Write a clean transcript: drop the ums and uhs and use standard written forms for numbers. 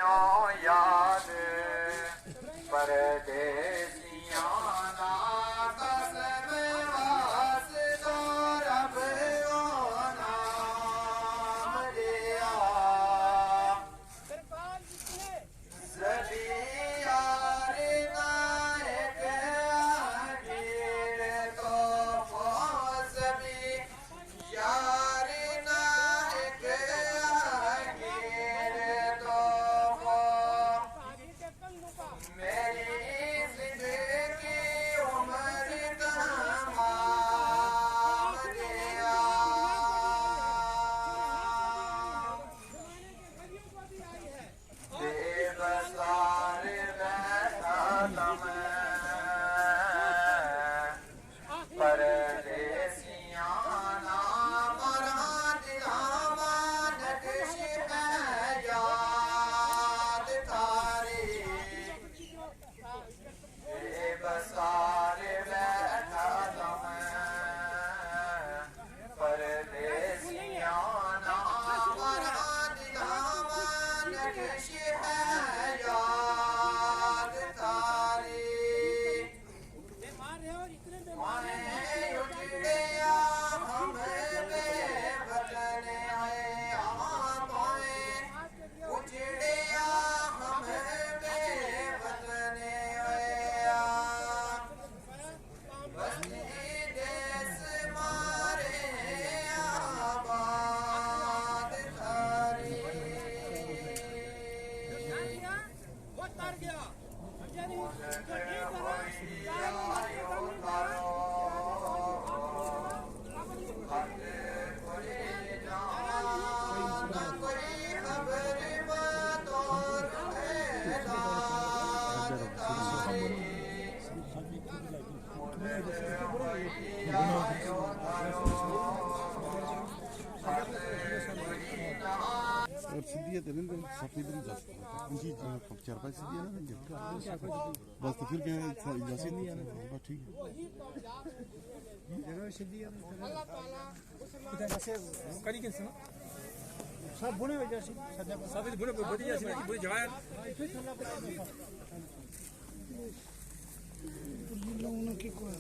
no याद परदेसियां ना कसम वास तो रब ओ नाम लिया सभी यार नायक आखिर तो सभी यार नायक आखिर तो मेरी जिंदगी उम्र तमाम दिया बेबसार बैठा तम परदेसियां ना मरा दिलावा नक्श है याद तारी बेबसार बैठा तम परदेसियां ना मरा दिलावा नक्श है याद तारी माने उजड़िया हम बेवतन आए आए उजड़िया हम बेवतन आए बस्ती देश मारे आबाद थारी और सीधी है तेरे ने सफेद नहीं जा सकता जी चार पांच सीधी है ना बस तो फिर क्या जैसे नहीं आना बस ठीक है जगह सीधी है अल्लाह ताला इधर से करी के सुनो सब बुने वजह से सब बुने बड़ी जैसी बुरी जगह है फिर थोड़ा पे लोगों की कोई